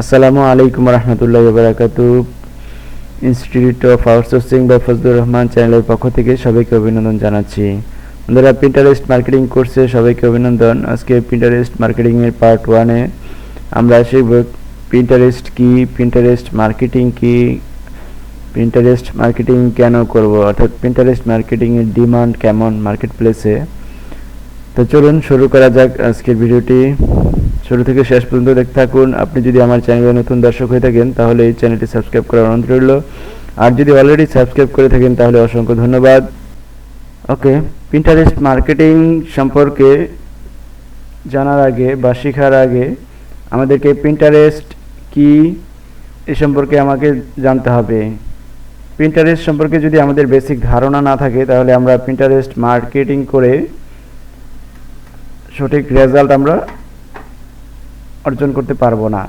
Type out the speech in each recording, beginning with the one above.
আসসালামু আলাইকুম রহমতুল্লাহি ওয়া বারাকাতুহু। Institute of outsourcing by Fazlur Rahman চ্যানেলের পক্ষ থেকে সবাইকে অভিনন্দন জানাচ্ছি। বন্ধুরা, প্রিন্টারেস্ট মার্কেটিং কোর্সে সবাইকে অভিনন্দন। আজকে প্রিন্টারেস্ট মার্কেটিং এর পার্ট 1 এ আমরা শিখব প্রিন্টারেস্ট কি, প্রিন্টারেস্ট মার্কেটিং কি, প্রিন্টারেস্ট মার্কেটিং কেন করব, অর্থাৎ প্রিন্টারেস্ট মার্কেটিং এর ডিমান্ড কেমন মার্কেট প্লেসে। তো চলুন শুরু করা যাক আজকের ভিডিওটি। শুরু থেকে শেষ পর্যন্ত দেখতে থাকুন। আপনি যদি আমার চ্যানেলে নতুন দর্শক হয়ে থাকেন তাহলে এই চ্যানেলটি সাবস্ক্রাইব করার অনুরোধ রইল, আর যদি অলরেডি সাবস্ক্রাইব করে থাকেন তাহলে অসংখ্য ধন্যবাদ। ওকে, প্রিন্টারেস্ট মার্কেটিং সম্পর্কে জানার আগে বা শেখার আগে আমাদেরকে প্রিন্টারেস্ট কি এ সম্পর্কে আমাকে জানতে হবে। প্রিন্টারেস্ট সম্পর্কে যদি আমাদের বেসিক ধারণা না থাকে তাহলে আমরা প্রিন্টারেস্ট মার্কেটিং করে সঠিক রেজাল্ট আমরা অর্জন করতে পারবো না।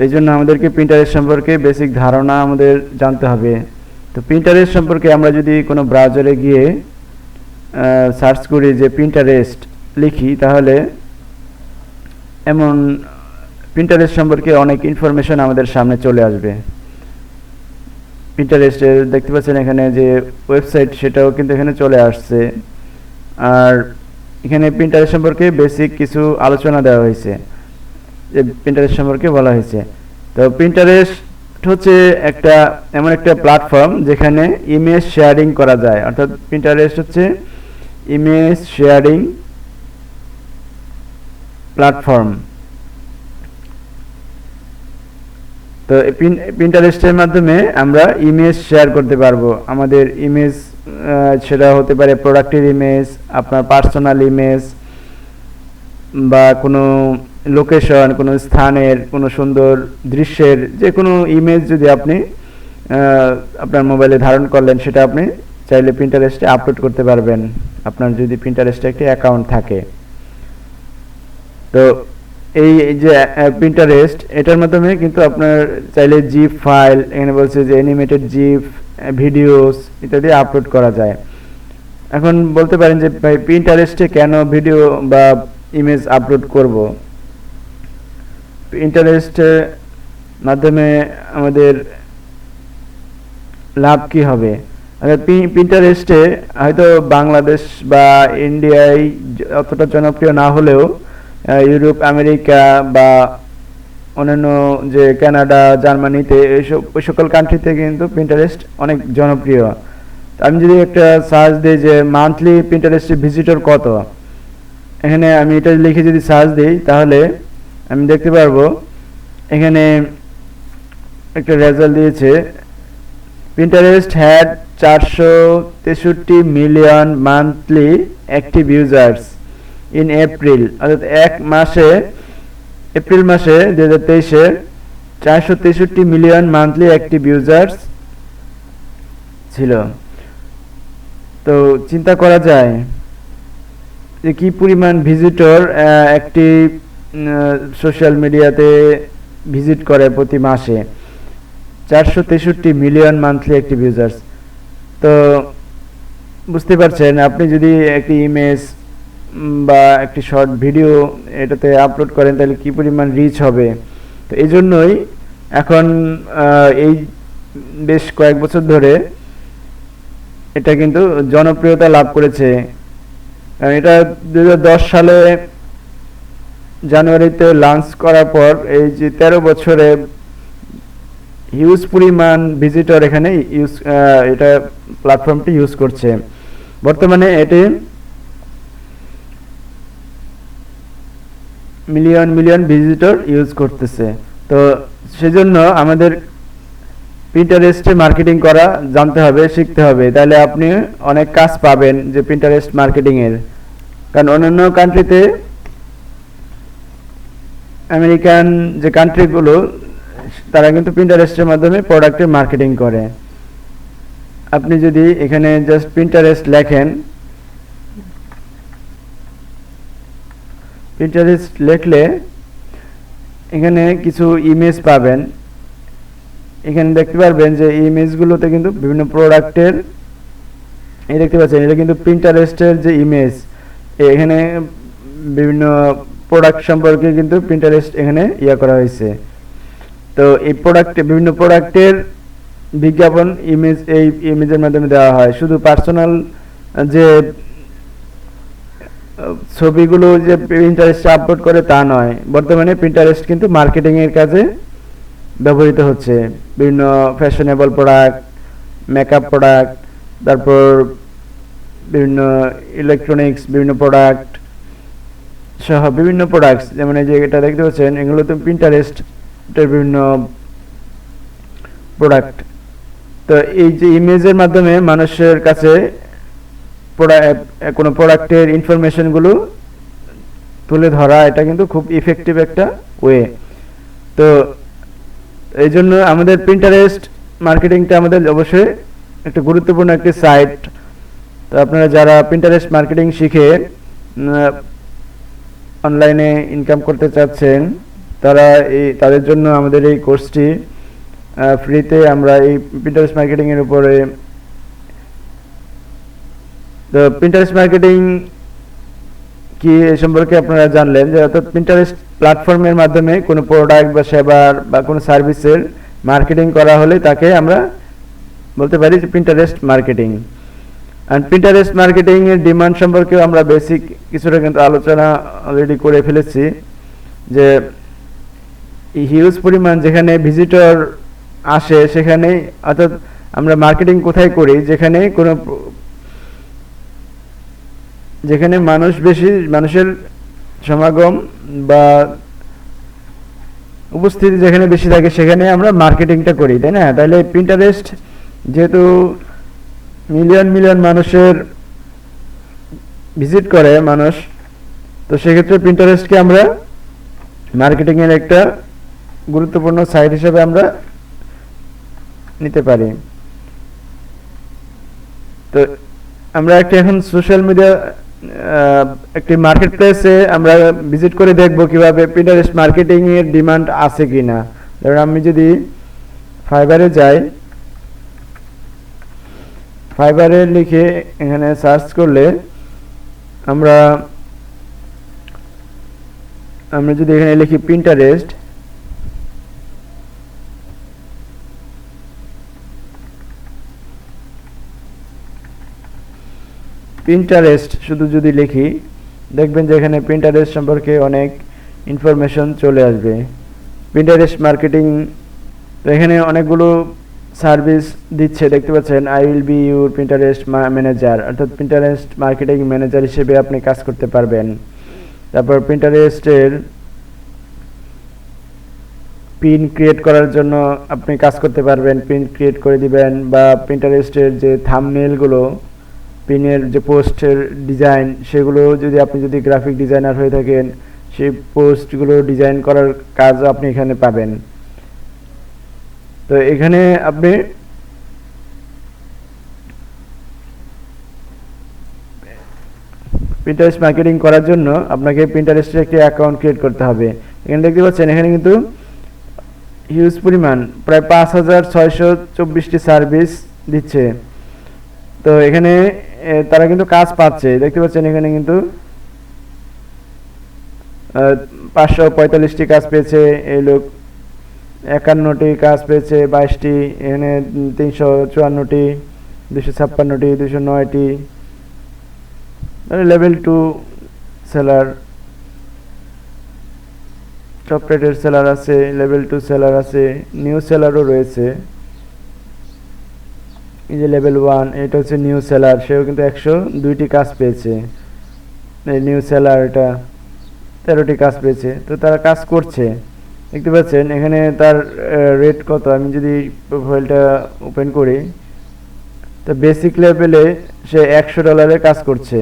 এই জন্য আমাদেরকে প্রিন্টারেস্ট সম্পর্কে বেসিক ধারণা আমাদের জানতে হবে। তো প্রিন্টারেস্ট সম্পর্কে আমরা যদি কোনো ব্রাউজারে গিয়ে সার্চ করি যে প্রিন্টারেস্ট লিখি, তাহলে এমন প্রিন্টারেস্ট সম্পর্কে অনেক ইনফরমেশন আমাদের সামনে চলে আসবে। প্রিন্টারেস্টের দেখতে পাচ্ছেন এখানে যে ওয়েবসাইট, সেটাও কিন্তু এখানে চলে আসছে। আর এখানে প্রিন্টারেস্ট সম্পর্কে বেসিক কিছু আলোচনা দেওয়া হয়েছে, যে প্রিন্টারেস্ট সম্পর্কে বলা হয়েছে। তো প্রিন্টারেস্ট হচ্ছে এমন একটা প্ল্যাটফর্ম যেখানে ইমেজ শেয়ারিং করা যায়, অর্থাৎ প্রিন্টারেস্ট হচ্ছে ইমেজ শেয়ারিং প্ল্যাটফর্ম। তো প্রিন্টারেস্টের মাধ্যমে আমরা ইমেজ শেয়ার করতে পারবো। আমাদের ইমেজ সেটা হতে পারে প্রোডাক্টের ইমেজ, আপনার পার্সোনাল ইমেজ, বা কোনো লোকেশন, কোনো স্থানের, কোনো সুন্দর দৃশ্যের যে কোনো ইমেজ যদি আপনি আপনার মোবাইলে ধারণ করলেন, সেটা আপনি চাইলে প্রিন্টারেস্টে আপলোড করতে পারবেন, আপনার যদি প্রিন্টারেস্টে একটি অ্যাকাউন্ট থাকে। তো এই যে প্রিন্টারেস্ট, এটার মাধ্যমে কিন্তু আপনার চাইলে জিপ ফাইল, এখানে বলছে যে অ্যানিমেটেড জিপ, ভিডিওস ইত্যাদি আপলোড করা যায়। এখন বলতে পারেন যে ভাই, প্রিন্টারেস্টে কেন ভিডিও বা ইমেজ আপলোড করব? প্রিন্টারেস্টের মাধ্যমে আমাদের লাভ কি হবে? প্রিন্টারেস্টে হয়তো বাংলাদেশ বা ইন্ডিয়ায় অতটা জনপ্রিয় না হলেও ইউরোপ, আমেরিকা বা অন্যান্য যে কানাডা, জার্মানিতে ওই সকল কান্ট্রিতে কিন্তু প্রিন্টারেস্ট অনেক জনপ্রিয়। আমি যদি একটা সার্চ দিই যে মান্থলি প্রিন্টারেস্টের ভিজিটর কত, এখানে আমি এটা লিখে যদি সার্চ দিই তাহলে আমি দেখতে পারবো এখানে একটা রেজাল্ট দিয়েছে। Pinterest had 463 million monthly active users in April, অর্থাৎ এপ্রিল মাসে 2023-এ 463 মিলিয়ন মান্থলি অ্যাক্টিভ ইউজার্স ছিল। তো চিন্তা করা যায় যে কি পরিমাণ ভিজিটর একটি সোশ্যাল মিডিয়াতে ভিজিট করে প্রতি মাসে। 463 মিলিয়ন মান্থলি অ্যাক্টিভ ইউজার্স। তো বুঝতে পারছেন, আপনি যদি একটি ইমেজ বা একটি শর্ট ভিডিও এটাতে আপলোড করেন তাহলে কি পরিমাণ রিচ হবে। তো এই জন্যই এখন এই বেশ কয়েক বছর ধরে এটা কিন্তু জনপ্রিয়তা লাভ করেছে। এটা 2010 সালে জানুয়ারিতে লঞ্চ করার পর এই যে 13 বছরে হিউজ পরিমাণ ভিজিটর এখানে এটা প্ল্যাটফর্মটি ইউজ করছে। বর্তমানে এটি মিলিয়ন ভিজিটর ইউজ করতেছে। তো সেজন্য আমাদের প্রিন্টারেস্টে মার্কেটিং করা জানতে হবে, শিখতে হবে, তাহলে আপনি অনেক কাজ পাবেন যে প্রিন্টারেস্ট মার্কেটিং এর। কারণ অন্যান্য কান্ট্রিতে, আমেরিকান যে কান্ট্রিগুলো, তারা কিন্তু প্রিন্টারেস্টের মাধ্যমে প্রোডাক্টের মার্কেটিং করে। আপনি যদি এখানে জাস্ট প্রিন্টারেস্ট লেখেন, প্রিন্টারেস্ট লিখলে এখানে কিছু ইমেজ পাবেন। এখানে দেখতে পারবেন যে ইমেজগুলোতে কিন্তু বিভিন্ন প্রোডাক্টের, এই দেখতে পাচ্ছেন এটা কিন্তু প্রিন্টারেস্টের যে ইমেজ, এখানে বিভিন্ন প্রোডাক্ট সম্পর্কে কিন্তু পিন্টারেস্ট এখানে করা হয়েছে। তো এই প্রোডাক্টে বিভিন্ন প্রোডাক্টের বিজ্ঞাপন এই ইমেজের মাধ্যমে দেওয়া হয়। শুধু পার্সোনাল যে ছবিগুলো যে পিন্টারেস্টে আপলোড করে তা নয়, বর্তমানে পিন্টারেস্ট কিন্তু মার্কেটিং এর কাজে ব্যবহৃত হচ্ছে। বিভিন্ন ফ্যাশনেবল প্রোডাক্ট, মেকআপ প্রোডাক্ট, তারপর বিভিন্ন ইলেকট্রনিক্স, বিভিন্ন প্রোডাক্ট সহ বিভিন্ন প্রোডাক্টস, যেমন এই যে এটা দেখতে পাচ্ছেন, এগুলো তো পিন্টারেস্টের বিভিন্ন প্রোডাক্ট। তো এই যে ইমেজের মাধ্যমে মানুষের কাছে কোনো প্রোডাক্টের ইনফরমেশনগুলো তুলে ধরা, এটা কিন্তু খুব ইফেক্টিভ একটা ওয়ে। তো এই জন্য আমাদের পিন্টারেস্ট মার্কেটিংটা আমাদের অবশ্যই একটা গুরুত্বপূর্ণ একটি সাইট। তো আপনারা যারা পিন্টারেস্ট মার্কেটিং শিখে অনলাইনে ইনকাম করতে চাচ্ছেন, তাদের জন্য আমাদের এই কোর্সটি ফ্রিতে আমরা এই পিন্টারেস্ট মার্কেটিং এর উপরে। তো পিন্টারেস্ট মার্কেটিং কি এই সম্পর্কে আপনারা জানলেন, যে অর্থাৎ পিন্টারেস্ট প্ল্যাটফর্মের মাধ্যমে কোনো প্রোডাক্ট বা সেবার বা কোনো সার্ভিসের মার্কেটিং করা হলে তাকে আমরা বলতে পারি যে পিন্টারেস্ট মার্কেটিং। আর পিন্টারেস্ট মার্কেটিং এর ডিমান্ড সম্পর্কেও আমরা বেসিক কিছুটা কিন্তু আলোচনা অলরেডি করে ফেলেছি, যে হিউজ পরিমাণ যেখানে ভিজিটর আসে সেখানে, অর্থাৎ আমরা মার্কেটিং কোথায় করি, যেখানে মানুষের সমাগম বা উপস্থিতি যেখানে বেশি থাকে সেখানে আমরা মার্কেটিংটা করি, তাই না? তাহলে পিন্টারেস্ট যেহেতু মিলিয়ন মিলিয়ন মানুষের ভিজিট করে মানুষ, তো সেক্ষেত্রে পিন্টারেস্টকে আমরা মার্কেটিং এর একটা গুরুত্বপূর্ণ সাইট হিসেবে আমরা নিতে পারি। তো আমরা এখন সোশ্যাল মিডিয়া একটি মার্কেট প্লেসে আমরা ভিজিট করে দেখব কিভাবে পিন্টারেস্ট মার্কেটিং এর ডিমান্ড আছে কিনা। ধরুন আমি যদি ফাইবারে যাই, ফাইবারে লিখে এখানে সার্চ করলে আমরা যদি এখানে লিখি পিন্টারেস্ট, শুধু যদি লিখি, দেখবেন যে এখানে পিন্টারেস্ট সম্পর্কে অনেক ইনফরমেশন চলে আসবে। পিন্টারেস্ট মার্কেটিং, তো এখানে অনেকগুলো সার্ভিস দিচ্ছে, দেখতে পাচ্ছেন। I will be your Pinterest manager, অর্থাৎ পিন্টারেস্ট মার্কেটিং ম্যানেজার হিসেবে আপনি কাজ করতে পারবেন। তারপর পিন্টারেস্টের পিন ক্রিয়েট করার জন্য আপনি কাজ করতে পারবেন, পিন ক্রিয়েট করে দিবেন। বা পিন্টারেস্টের যে থাম্বনেইলগুলো, পিনের যে পোস্টের ডিজাইন, সেগুলো আপনি যদি গ্রাফিক ডিজাইনার হয়ে থাকেন, সেই পোস্টগুলো ডিজাইন করার কাজ আপনি এখানে পাবেন। তো এখানে আপনি পিন্টারেস্ট মার্কেটিং করার জন্য আপনাকে পিন্টারেস্টের একটি অ্যাকাউন্ট ক্রিয়েট করতে হবে। এখানে দেখতে পাচ্ছেন, এখানে কিন্তু হিউজ পরিমাণ প্রায় 5624টি সার্ভিস দিচ্ছে। তো এখানে তারা কিন্তু কাজ পাচ্ছে, দেখতে পাচ্ছেন। এখানে কিন্তু 545টি কাজ পেয়েছে এই লোক, 51টি কাজ পেয়েছে, 22টি, এখানে 354টি, 256টি, 209টি। Level 2 seller, top rated seller আছে, লেভেল 2 সেলার আছে, নিউ সেলারও রয়েছে। এই যে লেভেল 1, এটা হচ্ছে নিউ সেলার, সেও কিন্তু 102টি কাজ পেয়েছে। নিউ সেলার এটা 13টি কাজ পেয়েছে। তো তারা কাজ করছে, দেখতে পাচ্ছেন। এখানে তার রেট কত, আমি যদি প্রোফাইলটা ওপেন করি, তো বেসিক লেভেলে সে $100 কাজ করছে,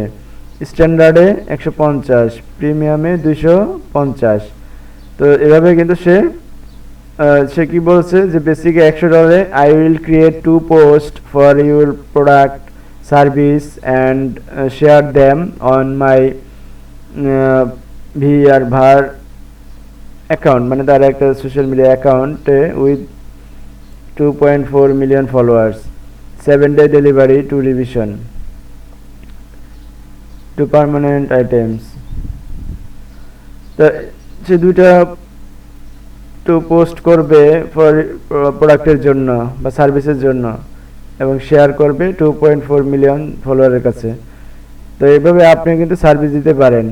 স্ট্যান্ডার্ডে 150, প্রিমিয়ামে 250। তো এভাবে কিন্তু সে কি বলছে, যে বেসিকে $100, I will create 2 post for your product service and share them on my ভার অ্যাকাউন্ট, মানে তার একটা সোশ্যাল মিডিয়া অ্যাকাউন্টে with 2.4 million followers, 7-day delivery two revision two permanent items. তো সে দুইটা তো পোস্ট করবে প্রোডাক্টের জন্য বা সার্ভিসের জন্য এবং শেয়ার করবে 2.4 মিলিয়ন ফলোয়ারের কাছে। তো এইভাবে আপনি কিন্তু সার্ভিস দিতে পারেন।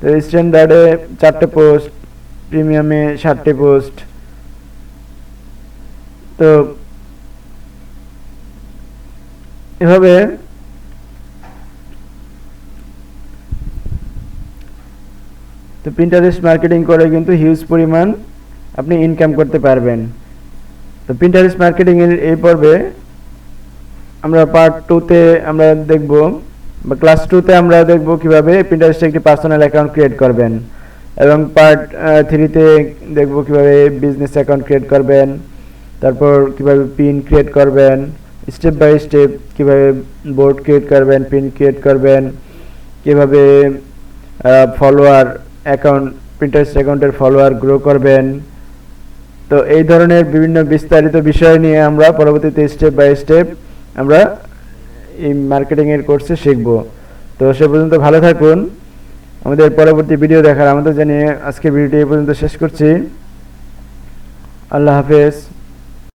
তো স্ট্যান্ডার্ডে 4টে পোস্ট, প্রিমিয়ামে 7টে পোস্ট। তো এভাবে তো পিন্টারেস্ট মার্কেটিং করে কিন্তু হিউজ পরিমাণ আপনি ইনকাম করতে পারবেন। তো পিন্টারেস্ট মার্কেটিং এর এই পর্বে আমরা পার্ট 2-তে আমরা দেখব, বা ক্লাস 2-তে আমরা দেখব কিভাবে পিন্টারেস্টে একটি পার্সোনাল অ্যাকাউন্ট ক্রিয়েট করবেন, এবং পার্ট 3-তে দেখব কিভাবে বিজনেস অ্যাকাউন্ট ক্রিয়েট করবেন, তারপর কিভাবে পিন ক্রিয়েট করবেন, স্টেপ বাই স্টেপ কিভাবে বোর্ড ক্রিয়েট করবেন, পিন ক্রিয়েট করবেন, কিভাবে ফলোয়ার অ্যাকাউন্ট, পিন্টারেস্ট অ্যাকাউন্টের ফলোয়ার গ্রো করবেন। তো এই ধরনের বিভিন্ন বিস্তারিত বিষয় নিয়ে আমরা পরবর্তীতে স্টেপ বাই স্টেপ আমরা এই মার্কেটিং এর কোর্সে শিখব। তো সে পর্যন্ত ভালো থাকুন। আমাদের পরবর্তী ভিডিও দেখার আমন্ত্রণ জানিয়ে আজকের ভিডিওটি এই পর্যন্ত শেষ করছি। আল্লাহ হাফেজ।